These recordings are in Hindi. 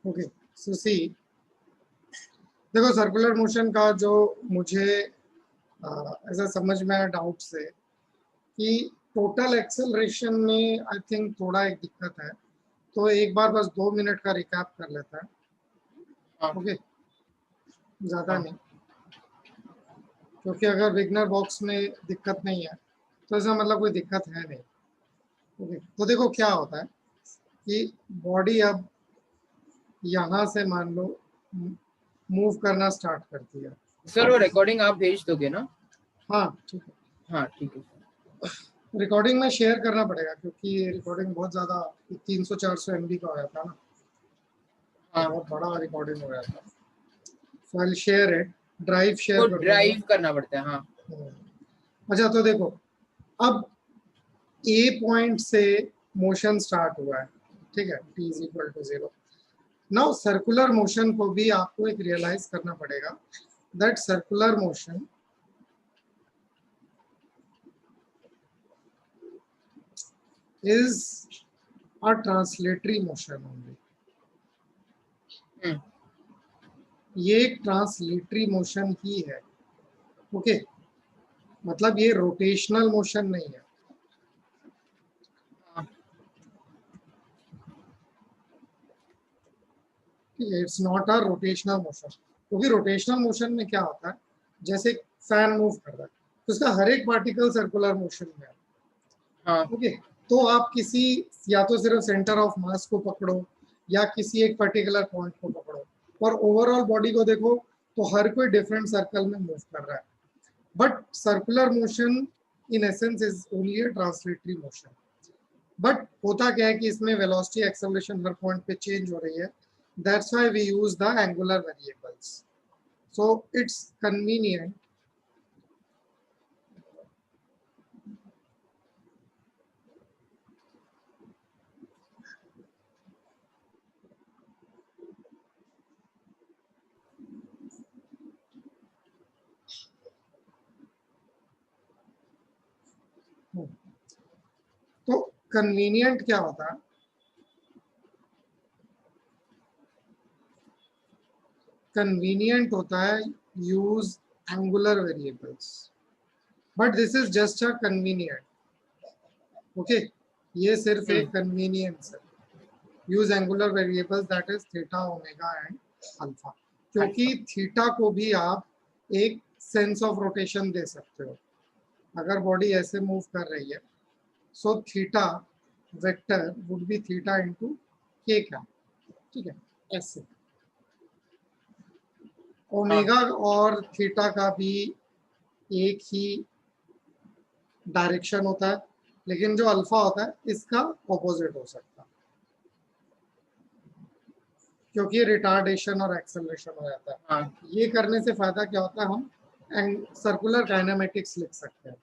ओके सो सी, देखो सर्कुलर मोशन का जो मुझे ऐसा समझ में आया डाउट से कि टोटल एक्सेलरेशन में आई थिंक थोड़ा एक दिक्कत है, तो एक बार बस 2 मिनट का रिकैप कर लेता है। हाँ ओके ज़्यादा हाँ नहीं, क्योंकि अगर बिगनर बॉक्स में दिक्कत नहीं है तो इसका मतलब कोई दिक्कत है नहीं। ओके तो देखो क्या होता है कि बॉडी अब यहाँ से मान लो मूव करना स्टार्ट करती है। सर, वो रिकॉर्डिंग आप भेज दोगे ना? हाँ ठीक है, हाँ ठीक है सर। रिकॉर्डिंग में शेयर करना पड़ेगा क्योंकि ये रिकॉर्डिंग बहुत ज़्यादा 300-400 MB का हो जाता है ना, हाँ, बहुत बड़ा रिकॉर्डिंग हो जाता है। So I share it, drive share वो कर दूंगा। ड्राइव करना पड़ता है। हाँ अच्छा तो देखो अब ए पॉइंट से मोशन स्टार्ट हुआ है, ठीक है, t is equal to 0। Now circular motion को भी आपको एक रियलाइज करना पड़ेगा that circular motion is a translatory motion only। Hmm, ये एक ट्रांसलेटरी मोशन ही है। ओके मतलब ये रोटेशनल मोशन नहीं है। हाँ ठीक है, it's not a rotational motion, क्योंकि रोटेशनल मोशन में क्या होता है, जैसे फैन मूव कर रहा है तो उसका हर एक पार्टिकल सर्कुलर मोशन में है। हाँ ओके तो आप किसी या तो सिर्फ सेंटर ऑफ मास को पकड़ो या किसी एक पर्टिकुलर पॉइंट को पकड़ो और ओवरऑल बॉडी को देखो तो हर कोई डिफरेंट सर्कल में मूव कर रहा है, but circular motion in essence is only a translatory motion. But होता क्या है कि इसमें वेलोसिटी एक्सेलरेशन हर पॉइंट पे चेंज हो रही है, that's why we use the angular variables, so it's convenient. तो कन्वीनियंट क्या होता है, कन्वीनियंट होता है use angular variables, but this is just a convenient. Okay ये सिर्फ एक कन्वीनियंस है, use angular variables that is theta omega and alpha, क्योंकि थीटा को भी आप एक सेंस ऑफ रोटेशन दे सकते हो। अगर बॉडी ऐसे मूव कर रही है so theta vector would be theta into के कैप, ठीक है ऐसे। हाँ ओमेगा और थीटा का भी एक ही डायरेक्शन होता है, लेकिन जो अल्फा होता है इसका ऑपोजिट हो सकता है, क्योंकि रिटार्डेशन और एक्सेलरेशन हो जाता है। हाँ ये करने से फायदा क्या होता है, हम सर्कुलर काइनेमेटिक्स लिख सकते हैं,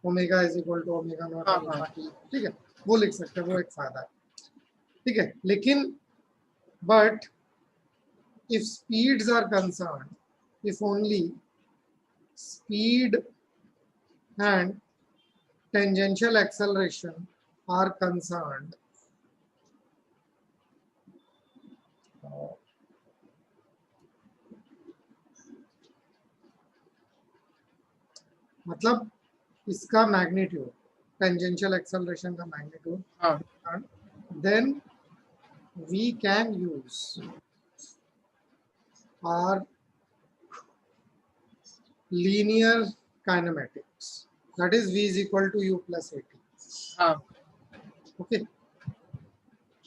omega is equal to omega not हाँ हाँ अल्फा टी, ठीक है वो लिख सकते हैं, वो एक फायदा है। ठीक है लेकिन but if speeds are concerned, if only speed and tangential acceleration are concerned, मतलब इसका मैग्नीट्यूड, टेंजेंशियल एक्सेलरेशन का मैग्नीट्यूड, हाँ then we can use our linear kinematics, that is v is equal to u plus at। हाँ ओके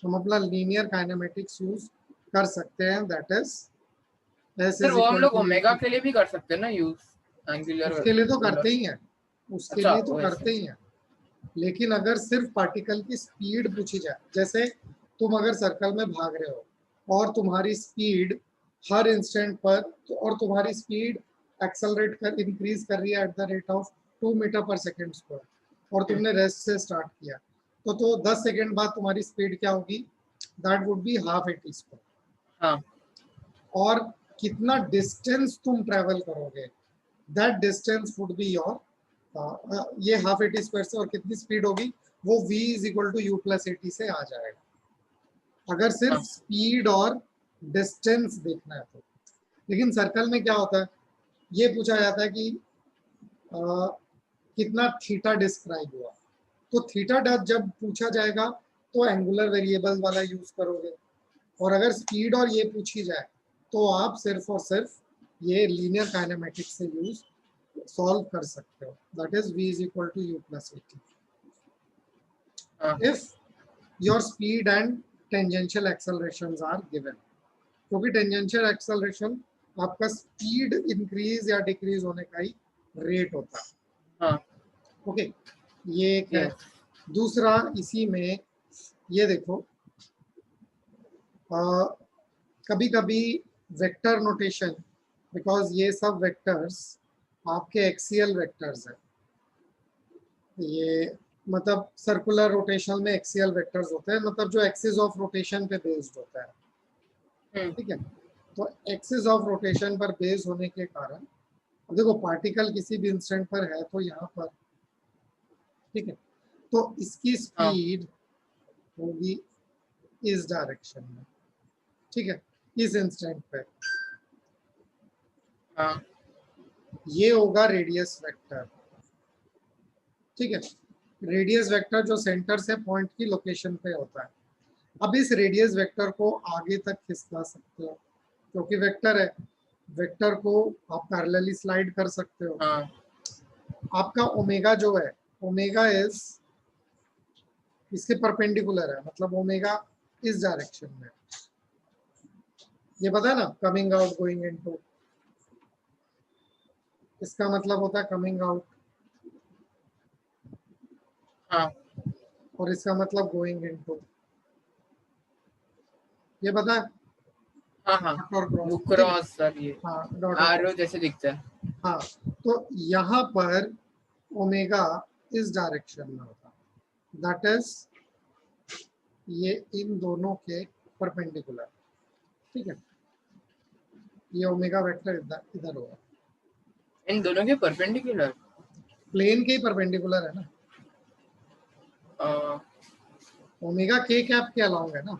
हम अपना लीनियर काइनेमेटिक्स यूज कर सकते हैं, that is s sir, is वो हम equal लोग to ओमेगा के लिए भी कर सकते हैं ना यूज, एंगुलर उसके लिए तो करते वेलोसिटी। ही हैं, उसके अच्छा लिए तो वैसे। करते ही हैं, लेकिन अगर सिर्फ पार्टिकल की स्पीड पूछी जाए, जैसे तुम अगर सर्कल में भाग रहे हो और तुम्हारी स्पीड हर इंस्टेंट पर और तुम्हारी स्पीड एक्सेलरेट कर इंक्रीज कर रही है at the rate of 2 metre per second square और तुमने रेस्ट से स्टार्ट किया, तो 10 सेकेंड बाद तुम्हारी स्पीड क्या होगी, that would be half a t square. हाँ और कितना डिस्टेंस तुम ट्रेवल करोगे, that distance would be your, ये हाफ ए टी स्क्वायर से और कितनी स्पीड होगी वो v is equal to u plus a t से आ जाएगा। अगर सिर्फ हाँ स्पीड और डिस्टेंस देखना है तो। लेकिन सर्कल में क्या होता है, ये पूछा जाता है कि कितना थीटा डिस्क्राइब हुआ, तो थीटा जब पूछा जाएगा तो एंगुलर वेरिएबल वाला यूज करोगे, और अगर स्पीड और ये पूछी जाए तो आप सिर्फ और सिर्फ ये लीनियर काइनेमेटिक्स से यूज सॉल्व कर सकते हो, that is v is equal to u plus at हाँ if your speed and tangential accelerations are given, क्योंकि टेंजेंशियल एक्सेलरेशन आपका स्पीड इंक्रीज या डिक्रीज होने का ही रेट होता है। हाँ ओके, ये एक है। yes दूसरा इसी में ये देखो, कभी कभी वेक्टर नोटेशन, बिकॉज ये सब वेक्टर्स आपके एक्सियल वेक्टर्स है, ये मतलब सर्कुलर रोटेशन में एक्सियल वेक्टर्स होते हैं, मतलब जो एक्सिस ऑफ रोटेशन पे बेस्ड होता है, ठीक है। तो एक्सिस ऑफ रोटेशन पर बेस्ड होने के कारण, अब देखो पार्टिकल किसी भी इंस्टेंट पर है तो यहाँ पर, ठीक है, तो इसकी स्पीड होगी इस डायरेक्शन में, ठीक है, इस इंस्टेंट पे। हाँ ये होगा रेडियस वेक्टर, ठीक है, रेडियस वेक्टर जो सेंटर से पॉइंट की लोकेशन पे होता है। अब इस रेडियस वेक्टर को आगे तक खिसका सकते हो, क्योंकि वेक्टर है, वेक्टर को आप पैरेलली स्लाइड कर सकते हो। हाँ आपका ओमेगा जो है, ओमेगा इज इसके परपेंडिकुलर है, मतलब ओमेगा इस डायरेक्शन में, ये पता है ना, कमिंग आउट गोइंग इनटू, इसका मतलब होता है कमिंग आउट, हाँ और इसका मतलब गोइंग इनटू, ये पता है, हाँ हाँ डॉट और क्रॉस, वो ठीक है, क्रॉस सर ये हाँ डॉट और आरो क्रॉस, जैसे दिखता है। हाँ। तो यहाँ पर ओमेगा इस डायरेक्शन में होता है, दैट इज ये इन दोनों के परपेंडिकुलर, ठीक है, ये ओमेगा वेक्टर इधर इधर होगा, इन दोनों के परपेंडिकुलर। प्लेन के ही परपेंडिकुलर है ना, ओमेगा के कैप के अलाउंग है ना,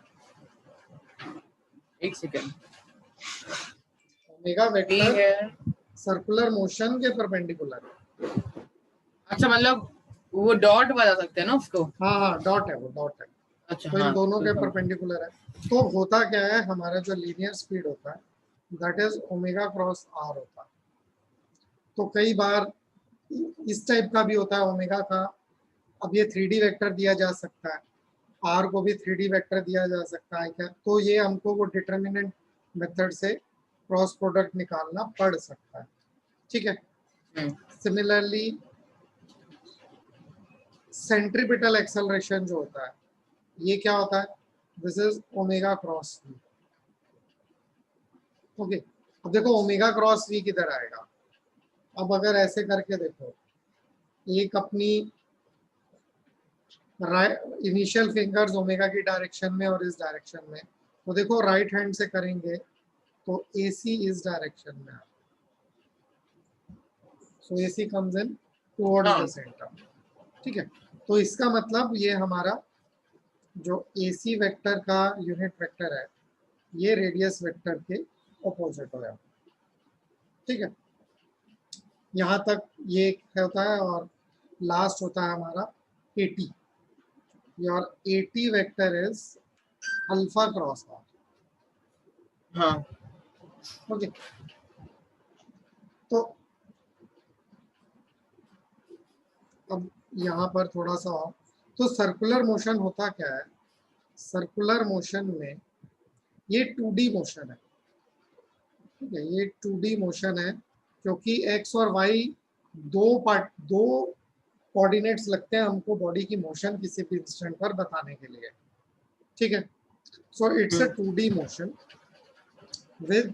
एक सेकेंड ओमेगा टी वेक्टर है। सर्कुलर मोशन के परपेंडिकुलर है। अच्छा मतलब वो डॉट बता सकते हैं ना उसको। हाँ हाँ डॉट है, वो डॉट है, अच्छा तो इन हाँ दोनों तो के समझ। परपेंडिकुलर है। तो होता क्या है, हमारा जो लीनियर स्पीड होता है that is omega cross r होता है। तो कई बार इस टाइप का भी होता है ओमेगा का, अब ये 3D वेक्टर दिया जा सकता है, आर को भी 3D वेक्टर दिया जा सकता है क्या, तो ये हमको वो डिटर्मिनेंट मेथड से क्रॉस प्रोडक्ट निकालना पड़ सकता है, ठीक है। सिमिलरली सेंट्रीपिटल एक्सेलरेशन जो होता है, ये क्या होता है, this is omega cross v, okay. अब देखो ओमेगा क्रॉस वी किधर आएगा, अब अगर ऐसे करके देखो, एक अपनी इनिशियल फिंगर्स ओमेगा की डायरेक्शन में और इस डायरेक्शन में, तो देखो राइट हैंड से करेंगे तो AC इस डायरेक्शन में, सो AC comes in towards the centre, ठीक है। तो इसका मतलब ये हमारा जो AC वेक्टर का यूनिट वेक्टर है, ये रेडियस वेक्टर के ऑपोजिट होगा, ठीक है। यहाँ तक ये होता है, और लास्ट होता है हमारा AT, your AT vector is alpha cross r, हाँ ओके। तो अब यहाँ पर थोड़ा सा और, तो सर्कुलर मोशन होता क्या है, सर्कुलर मोशन में ये 2D मोशन है, ठीक है, ये 2D मोशन है, क्योंकि x और y दो कोऑर्डिनेट्स लगते हैं हमको बॉडी की मोशन किसी भी इंस्टेंट पर बताने के लिए, ठीक है। So it's a 2D motion with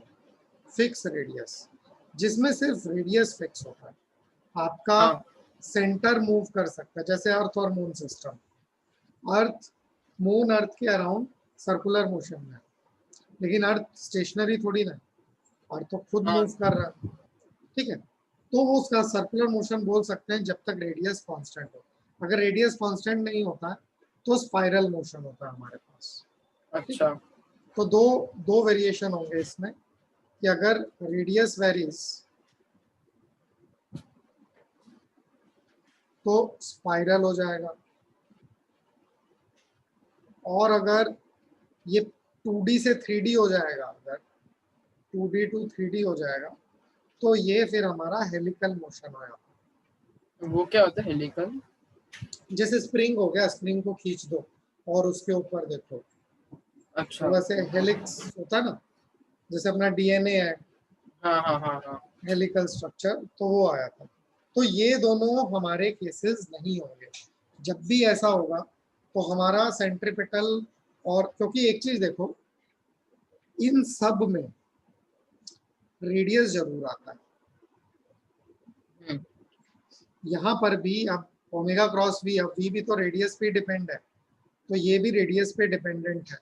fix radius, जिसमें सिर्फ रेडियस फिक्स होता है, आपका हाँ सेंटर मूव कर सकता है, जैसे अर्थ और moon system, earth moon earth के अराउंड सर्कुलर मोशन में, लेकिन अर्थ स्टेशनरी थोड़ी ना, अर्थ तो खुद हाँ मूव कर रहा है, ठीक है। तो वो उसका सर्कुलर मोशन बोल सकते हैं जब तक रेडियस कांस्टेंट हो, अगर रेडियस कांस्टेंट नहीं होता तो स्पाइरल मोशन होता है हमारे पास, ठीक है। अच्छा तो दो दो वेरिएशन होंगे इसमें कि अगर रेडियस वेरीज तो स्पाइरल हो जाएगा, और अगर ये 2D से 3D हो जाएगा, अगर 2D to 3D हो जाएगा तो ये फिर हमारा हेलिकल मोशन होगा। वो क्या होता है हेलिकल? जैसे स्प्रिंग हो गया, स्प्रिंग को खींच दो और उसके ऊपर देखो, अच्छा। तो वैसे हेलिक्स होता है ना, जैसे अपना डीएनए है हाँ हाँ हाँ हाँ। हेलिकल स्ट्रक्चर, तो वो आया था। तो ये दोनों हमारे केसेस नहीं होंगे। जब भी ऐसा होगा तो हमारा सेंट्रीपिटल, और क्योंकि एक चीज देखो, इन सब में रेडियस जरूर आता है। हम्म, यहाँ पर भी अब ओमेगा क्रॉस वी, अब वी भी तो रेडियस पे डिपेंड है, तो ये भी रेडियस पे डिपेंडेंट है।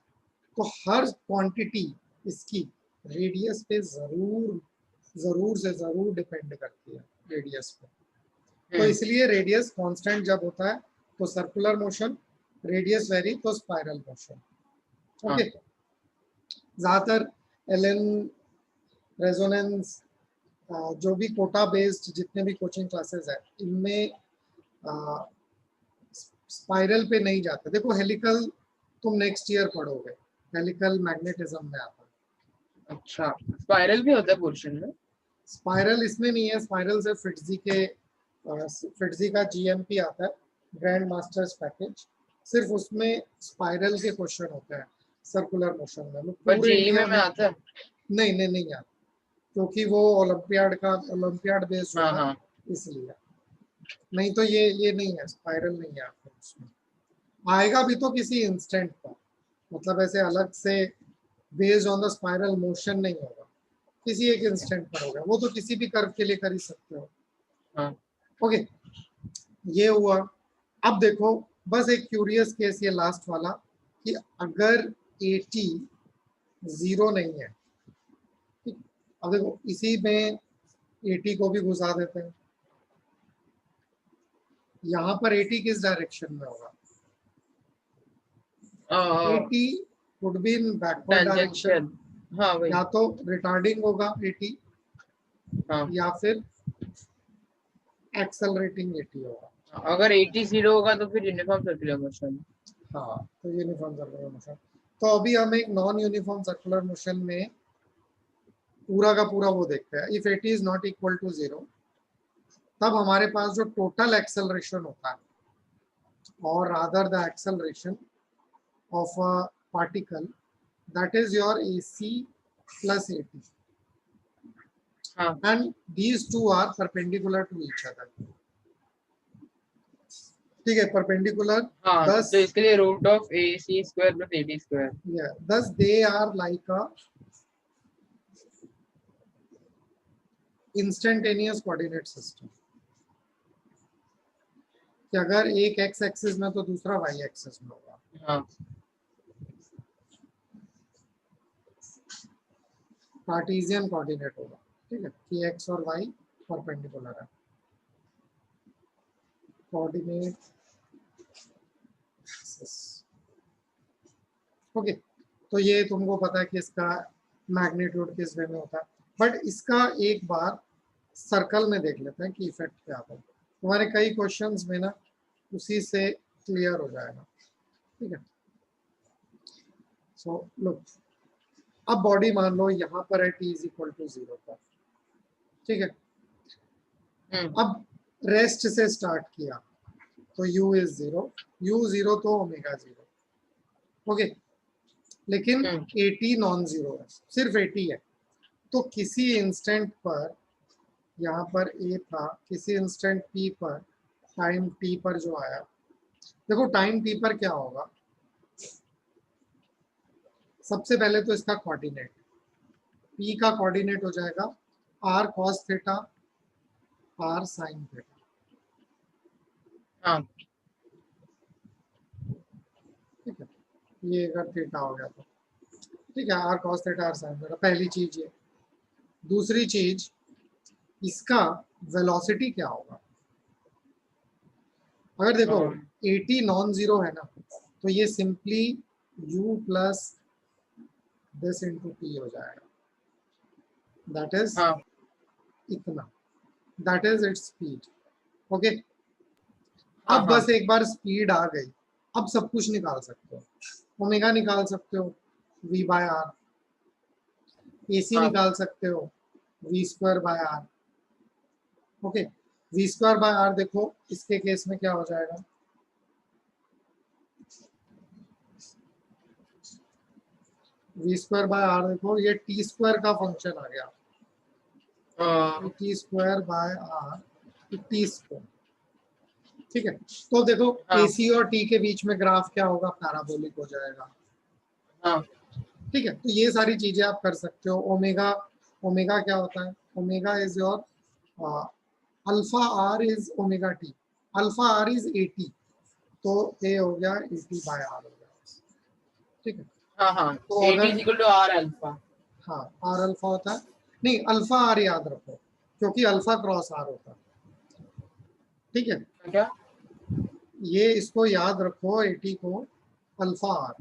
तो हर क्वांटिटी इसकी रेडियस पे जरूर जरूर से जरूर डिपेंड करती है, रेडियस पे। तो इसलिए रेडियस कांस्टेंट जब होता है तो सर्कुलर मोशन, रेडियस वेरी तो स्पाइरल मोशन। ओके, ज्यादातर एलएन, रेजोनेंस, जो भी कोटा बेस्ड जितने भी कोचिंग क्लासेस है, इनमें स्पाइरल पे नहीं जाते। देखो हेलिकल तुम नेक्स्ट ईयर पढ़ोगे, हेलिकल मैग्नेटिज्म में आता है। अच्छा, स्पाइरल भी होता है पोर्शन में? स्पाइरल इसमें नहीं है, स्पाइरल से फिट्जी का जीएमपी आता है, ग्रैंड मास्टर्स पैकेज, सिर्फ उसमें स्पाइरल के क्वेश्चन होते हैं सर्कुलर मोशन में। पर पूरे जेई इंडिया में आता है? नहीं नहीं नहीं आता, क्योंकि वो ओलंपियाड बेस्ड हाँ होता हाँ। है इसलिए। नहीं तो ये नहीं है, स्पाइरल नहीं है आपको उसमें। आएगा भी तो किसी इंस्टेंट पर, मतलब ऐसे अलग से based on the spiral motion नहीं होगा, किसी एक इंस्टेंट पर होगा। वो तो किसी भी कर्व के लिए कर ही सकते हो। हाँ। ओके, ये हुआ। अब देखो बस एक क्यूरियस केस ये लास्ट वाला, कि अगर 80 जीरो नहीं है, ठीक, अब देखो इसी में 80 को भी घुसा देते हैं। यहाँ पर 80 किस डायरेक्शन में होगा? 80 would be in backward direction, tangential. हाँ वही। या तो रिटार्डिंग होगा 80, हाँ, या फिर एक्सेलरेटिंग 80 होगा। अगर 80 जीरो होगा तो फिर यूनिफॉर्म सर्कुलर मोशन। हाँ, तो यूनिफॉर्म सर्कुलर मोशन। तो अभी हम एक नॉन यूनिफॉर्म सर्कुलर मोशन में पूरा का पूरा वो देखते हैं। If 80 is not equal to 0, तब हमारे पास जो टोटल एक्सेलरेशन होता है, और rather the acceleration of a particle, that is your AC plus 80, हाँ and these two are perpendicular to each other। ठीक है, परपेंडिकुलर हाँ, 10, तो इसके लिए root of AC square plus AD square. 10 they are like a instantaneous coordinate system, कि अगर एक एक्स एक्सिस में तो दूसरा वाई एक्सिस में होगा। हाँ कार्टेशियन कोऑर्डिनेट होगा, ठीक है, कि एक्स और वाई परपेंडिकुलर है, कोऑर्डिनेट एक्सिस। ओके, तो ये तुमको पता है कि इसका मैग्नीट्यूड किस वे में होता है। बट इसका एक बार सर्कल में देख लेते हैं कि इफेक्ट क्या आता है। तुम्हारे कई क्वेश्चंस में ना उसी से क्लियर हो जाएगा, ठीक है। सो लुक, अब बॉडी मान लो यहाँ पर है t इज इक्वल टू 0 पर, ठीक है। अब रेस्ट से स्टार्ट किया तो u इज 0, u 0 तो ओमेगा 0। ओके, लेकिन 80 नॉन जीरो है, सिर्फ 80 है। तो किसी इंस्टेंट पर, यहाँ पर a था, किसी इंस्टेंट p पर, टाइम t पर जो आया, देखो टाइम t पर क्या होगा। सबसे पहले तो इसका कोऑर्डिनेट, p का कोऑर्डिनेट हो जाएगा r cos theta, r sin theta. हाँ ठीक है, ये अगर थीटा हो गया तो ठीक है, r cos theta, r sin theta, पहली चीज ये। दूसरी चीज, इसका वेलोसिटी क्या होगा। अगर देखो 80 नॉन जीरो है ना, तो ये simply u plus this into T हो जाएगा, दैट इज हाँ इतना, that is its speed. Okay, हाँ अब हाँ बस एक बार स्पीड आ गई, अब सब कुछ निकाल सकते हो, ओमेगा निकाल सकते हो v बाय आर, एसी हाँ निकाल सकते हो v square by r. Okay, v square by r देखो इसके केस में क्या हो जाएगा, v स्क्वायर बाय आर देखो ये टी स्क्वायर का फंक्शन आ गया, T square by R T square. ठीक है, तो देखो हाँ एसी और टी के बीच में ग्राफ क्या होगा, पैराबोलिक हो जाएगा। हाँ ठीक है, तो ये सारी चीजें आप कर सकते हो। ओमेगा, ओमेगा क्या होता है, omega is your alpha r is omega t, alpha r is 80, तो ए हो गया 80 बाय आर हो गया। ठीक है, हाँ हाँ तो एट अगर is equal to r alpha. हाँ आर अल्फा होता है, नहीं अल्फा आर याद रखो क्योंकि अल्फा क्रॉस आर होता है। ठीक है, क्या? ये इसको याद रखो 80 को अल्फा आर,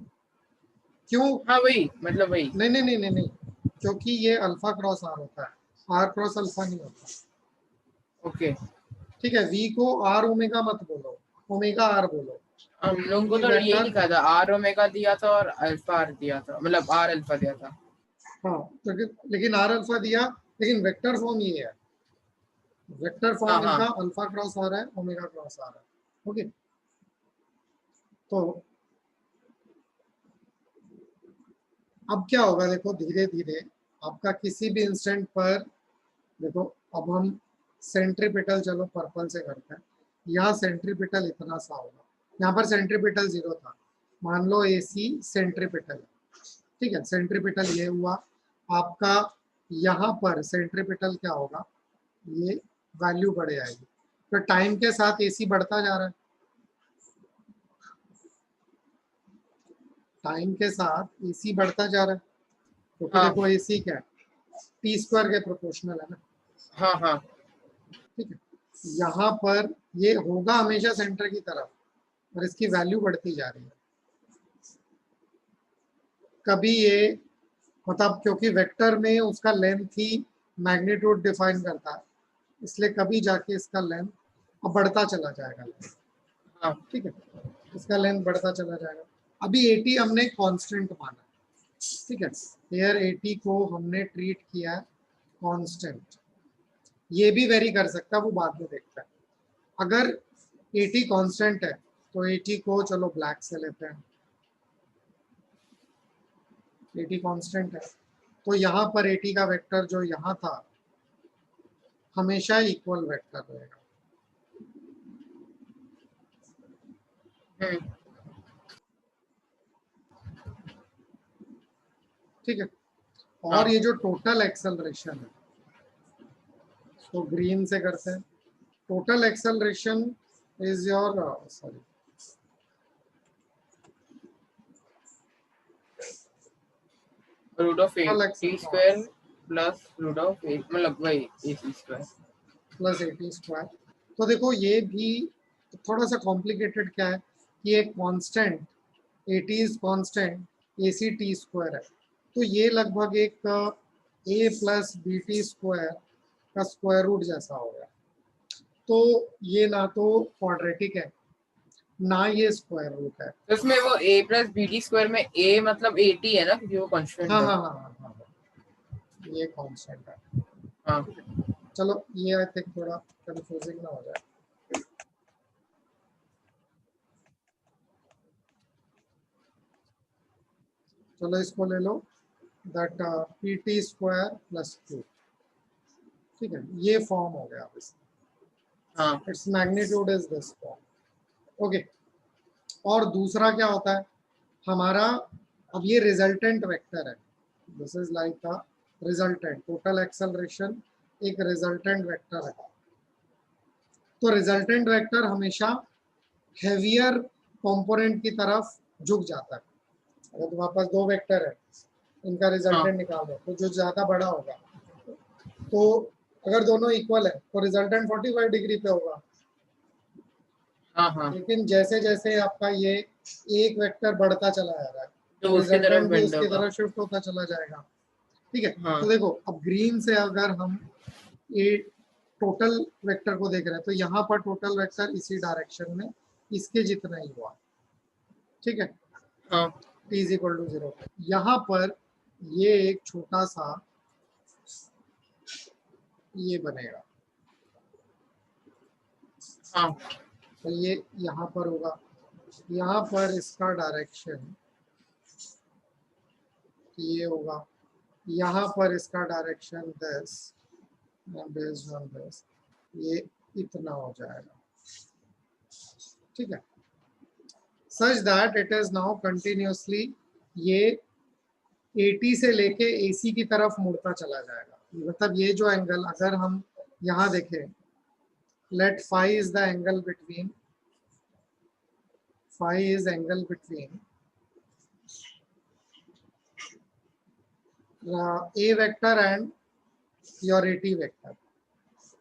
क्यों, हाँ वही मतलब वही। नहीं नहीं नहीं नहीं नहीं, क्योंकि ये अल्फा क्रॉस आर होता है, आर क्रॉस अल्फा नहीं होता। ओके, ठीक है, वी को आर ओमेगा मत बोलो, ओमेगा आर बोलो, हम लोगों को क्योंकि तो यही वेक्टर, लिखा था, आर ओमेगा दिया था और अल्फा आर दिया था, मतलब आर अल्फा दिया था। हाँ तो लेकिन आर अल्फा दिया, लेकिन वेक्टर फॉर्म ये है, वेक्टर हाँ फॉर्म हाँ इनका अल्फा क्रॉस आ रहा है, ओमेगा क्रॉस आ रहा है। ओके, तो अब क्या होगा देखो, धीरे धीरे आपका किसी भी इंस्टेंट पर देखो, अब हम सेंट्रीपिटल चलो पर्पल से करते हैं, यहाँ सेंट्रीपिटल इतना सा होगा, यहाँ पर सेंट्रीपिटल 0 था, मान लो एसी सेंट्रीपिटल। ठीक है, सेंट्रीपिटल ये हुआ आपका, यहाँ पर सेंट्रीपिटल क्या होगा, ये वैल्यू बढ़ जाएगी, तो टाइम के साथ एसी बढ़ता जा रहा है, टाइम के साथ एसी बढ़ता जा रहा है, क्योंकि हाँ देखो एसी क्या है, टी स्क्वायर के प्रोपोर्शनल है ना। हाँ हाँ ठीक है, यहाँ पर ये होगा हमेशा सेंटर की तरफ, और इसकी वैल्यू बढ़ती जा रही है, कभी ये मतलब क्योंकि वेक्टर में उसका लेंथ ही मैग्नीट्यूड डिफाइन करता है, इसलिए कभी जाके इसका लेंथ अब बढ़ता चला जाएगा। हाँ ठीक है, इसका लेंथ बढ़ता चला जाएगा। अभी 80 हमने कांस्टेंट माना, ठीक है, हेयर 80 को हमने ट्रीट किया है कांस्टेंट, ये भी वेरी कर सकता है, वो बाद में देखता है। अगर 80 कांस्टेंट है तो 80 को चलो ब्लैक से लेते हैं, 80 कांस्टेंट है, तो यहाँ पर 80 का वेक्टर जो यहाँ था हमेशा इक्वल वेक्टर रहेगा। हम्म ठीक है, और हाँ ये जो टोटल एक्सेलरेशन है, तो ग्रीन से करते हैं, total acceleration is your sorry, root of total at t accel square plus root of at, मतलब वही a c square. Plus 80 square. तो देखो ये भी थोड़ा सा कॉम्प्लिकेटेड क्या है कि एक constant 80 is constant a c t square है, तो ये लगभग एक a plus b t square का स्क्वायर रूट जैसा हो गया, तो ये ना तो क्वाड्रेटिक है ना ये स्क्वायर रूट है। तो इसमें वो ए प्लस बी टी स्क्वायर में ए मतलब 80 है ना, क्योंकि वो कांस्टेंट हाँ है। हाँ हाँ हाँ हाँ हाँ, ये कांस्टेंट है। हाँ चलो ये आई थिंक थोड़ा कंफ्यूजिंग ना हो जाए, चलो इसको ले लो, that P T square plus Q. ठीक है, ये फॉर्म हो गया, अब हाँ it's magnitude is this form. Okay, और दूसरा क्या होता है हमारा, अब ये रिजल्टेंट वेक्टर है, this is like a resultant, total acceleration एक रिजल्टेंट वेक्टर है, तो रिजल्टेंट वेक्टर हमेशा हेवियर कंपोनेंट की तरफ झुक जाता है। अगर तुम्हारे पास दो वेक्टर है, इनका हाँ रिजल्टेंट निकाल दो, तो जो ज्यादा बड़ा होगा, तो अगर दोनों इक्वल है तो रिजल्टेंट 45 डिग्री पे होगा, हाँ हाँ लेकिन जैसे जैसे आपका ये एक वेक्टर बढ़ता चला जा रहा है, तो उसकी तरफ रिजल्टेंट भी बेंड उसकी होगा। तरफ शिफ्ट होता चला जाएगा। ठीक है, हाँ तो देखो अब ग्रीन से अगर हम ये टोटल वेक्टर को देख रहे हैं तो यहाँ पर टोटल वेक्टर इसी डायरेक्शन में इसके जितना ही हुआ। ठीक है, हाँ t इज इक्वल टू 0। यहाँ पर ये एक छोटा सा ये बनेगा, हाँ तो ये यहाँ पर होगा, यहाँ पर इसका डायरेक्शन ये होगा, यहाँ पर इसका direction this, based on this ये इतना हो जाएगा। ठीक है, such that it is now continuously ये 80 से लेके AC की तरफ मुड़ता चला जाएगा। मतलब ये जो एंगल अगर हम यहाँ देखें, late phi is the angle between, phi is angle between A vector and your AT vector।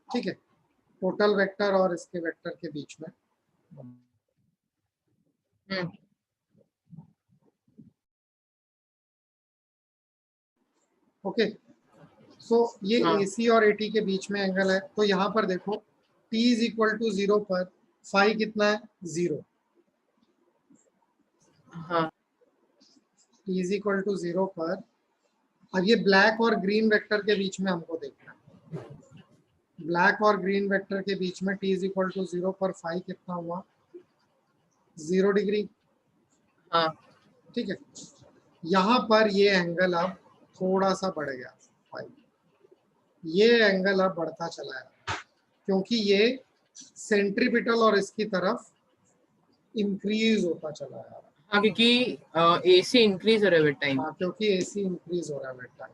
ठीक है, टोटल वेक्टर और इसके वेक्टर के बीच में। ओके, सो ये हाँ AC और AT के बीच में एंगल है। तो यहाँ पर देखो t इज इक्वल टू 0 पर फाई कितना है, 0। हाँ t इज इक्वल टू 0 पर, अब ये ब्लैक और ग्रीन वेक्टर के बीच में हमको देखना है। ब्लैक और ग्रीन वेक्टर के बीच में t इज इक्वल टू 0 पर फाई कितना हुआ, 0 डिग्री। हाँ ठीक है, यहाँ पर ये एंगल अब थोड़ा सा बढ़ गया, फाई, ये एंगल अब बढ़ता चला है क्योंकि ये सेंट्रीपिटल और इसकी तरफ इंक्रीज होता चला है। हाँ, क्योंकि AC इंक्रीज हो रहा है विद टाइम। हाँ, क्योंकि AC इंक्रीज हो रहा है विद टाइम।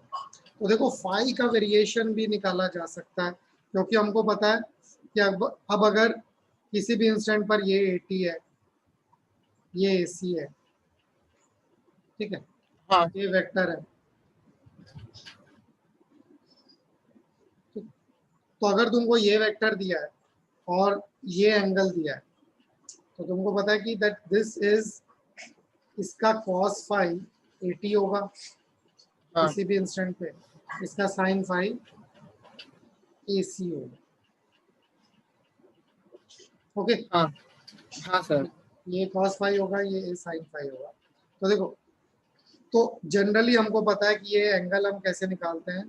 तो देखो फाई का वेरिएशन भी निकाला जा सकता है क्योंकि हमको पता है कि अब अगर किसी भी इंस्टेंट पर ये AT है, ये AC है, ठीक है, हाँ ये वेक्टर है। तो अगर तुमको ये वेक्टर दिया है और ये एंगल दिया है तो तुमको पता है कि दैट दिस इज, इसका cos फाई 80 होगा हाँ किसी भी इंस्टेंट पे, इसका sin फाई AC होगा। ओके, हाँ हाँ सर। ये cos फाई होगा, ये sin फाई होगा। तो देखो, तो जनरली हमको पता है कि ये एंगल हम कैसे निकालते हैं,